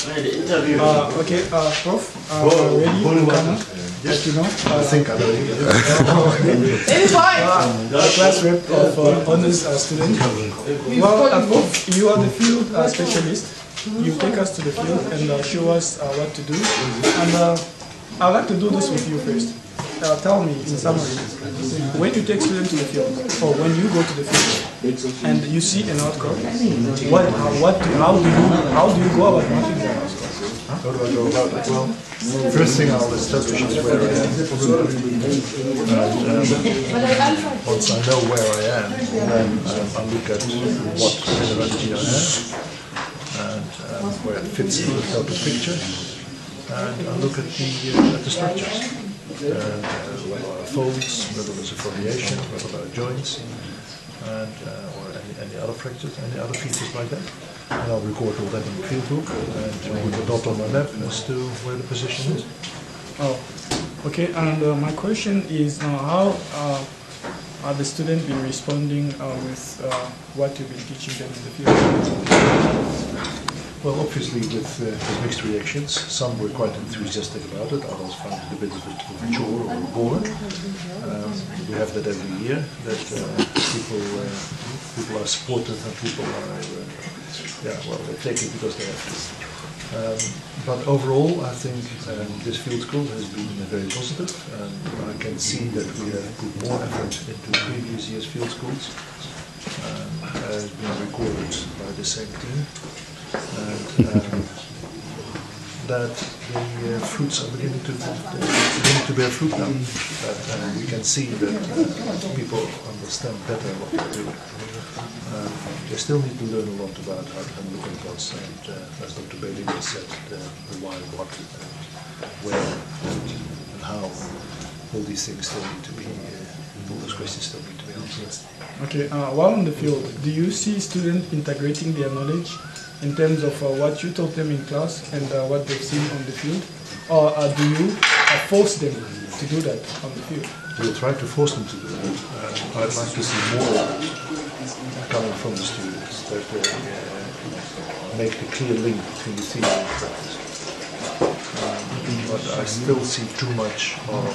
Okay, Prof, ready to come? Yes, you know. I think I know you. The class rep of honors student. Well, Prof, you are the field specialist. You take us to the field and show us what to do. And I'd like to do this with you first. Tell me, in summary, when you take students to the field, or when you go to the field, and you see an outcrop, how do you go about mapping that outcrop? How do I go about it? Well, first thing I'll establish is where I am. And once I know where I am, then I look at what mineralogy I have and where it fits in the total picture. And I look at the structures. Whether there are folds, whether there's a foliation, whether there are joints, and or any other fractures, any other features like that. And I'll record all that in the field book and put a dot on my map as to where the position is. Oh, okay. And my question is, how are the students been responding with what you've been teaching them in the field? Well, obviously with mixed reactions. Some were quite enthusiastic about it, others found it a bit of a chore or a bore. We have that every year, that people are supportive and people are, they take it because they have to. But overall, I think this field school has been very positive, and I can see that we have put more effort into previous year's field schools. Has been recorded by the same team. And that the fruits are beginning to bear fruit now. That we can see that people understand better what they're doing. They still need to learn a lot about how to handle chemicals, and as Dr Bailie said, the why, what, and where, and how. All these things still need to be, all those questions still need to be answered. Okay, while in the field, do you see students integrating their knowledge in terms of what you taught them in class and what they've seen on the field? Or do you force them to do that on the field? We'll try to force them to do that. I'd like to see more coming from the students that make the clear link between the theory and practice. But I still see too much of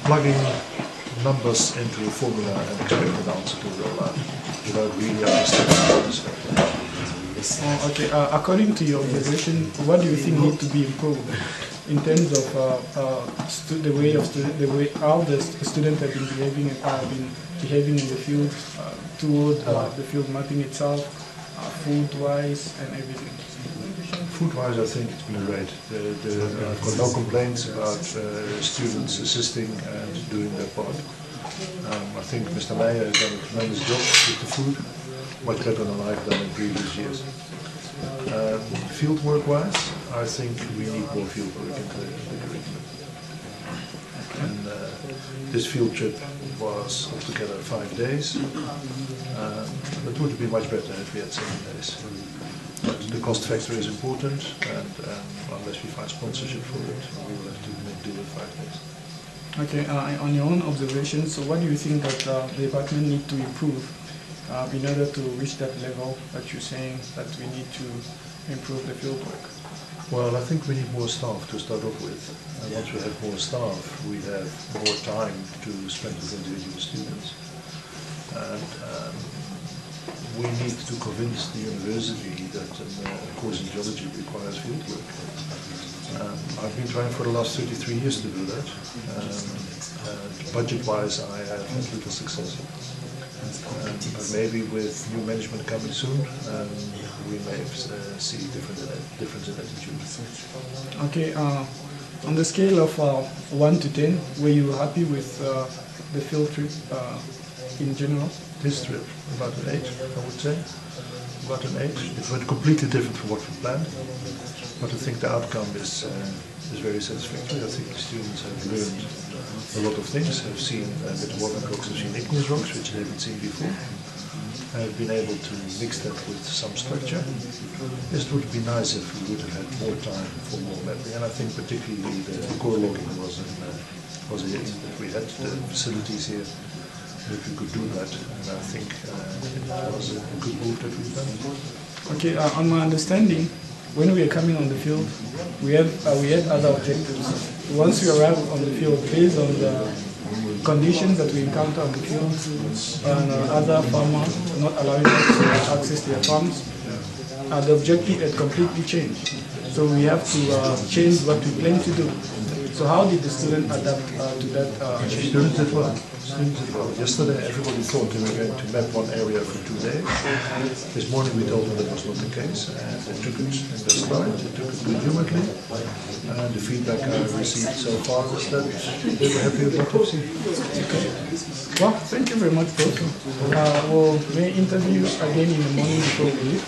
plugging numbers into a formula and expecting an answer to roll out without really understanding this. Okay. According to your observation, what do you think needs to be improved in terms of how the students have been behaving in the field toward the field mapping itself, food-wise and everything? Food-wise, I think it's been great. I've got no complaints about students assisting and doing their part. I think Mr. Meijer has done a tremendous job with the food, much better than I've done in previous years. Field work-wise, I think we need more field work in the curriculum. And this field trip was altogether 5 days. It would be much better if we had 7 days. But the cost factor is important, and unless we find sponsorship for it, we will have to make do with 5 days. Okay, on your own observations, so what do you think that the department need to improve in order to reach that level that you're saying that we need to improve the field work? Well, I think we need more staff to start off with. And once we have more staff, we have more time to spend with individual students. And we need to convince the university that a course in geology requires field work. I've been trying for the last 33 years to do that. Budget-wise, I have had little success. But maybe with new management coming soon, we may see difference in attitude. Okay, on the scale of 1 to 10, were you happy with the field trip in general? This trip, about an 8, I would say. About an 8. It went completely different from what we planned, but I think the outcome is very satisfactory. I think the students have learned a lot of things, have seen metamorphic rocks, have seen igneous rocks, which they haven't seen before. I've been able to mix that with some structure. It would be nice if we would have had more time for more mapping, and I think particularly the core logging was a hit. That we had the facilities here, if we could do that, and I think it was a good move that we've done. Okay, on my understanding, when we are coming on the field, we had other objectives. Once we arrive on the field, based on the conditions that we encounter on the field, and other farmers not allowing us to access their farms, the objective had completely changed. So we have to change what we plan to do. So how did the students adapt to that change? Students did well. Yesterday everybody thought they were going to map one area for 2 days. This morning we told them that was not the case, and they took it in their stride, they took it good humoredly, and the feedback I received so far is that they were happy with what they've seen. Okay. Well, thank you very much, both. We'll may interview again in the morning before we leave.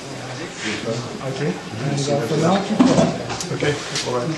Okay, and for now, keep going. Okay, all right.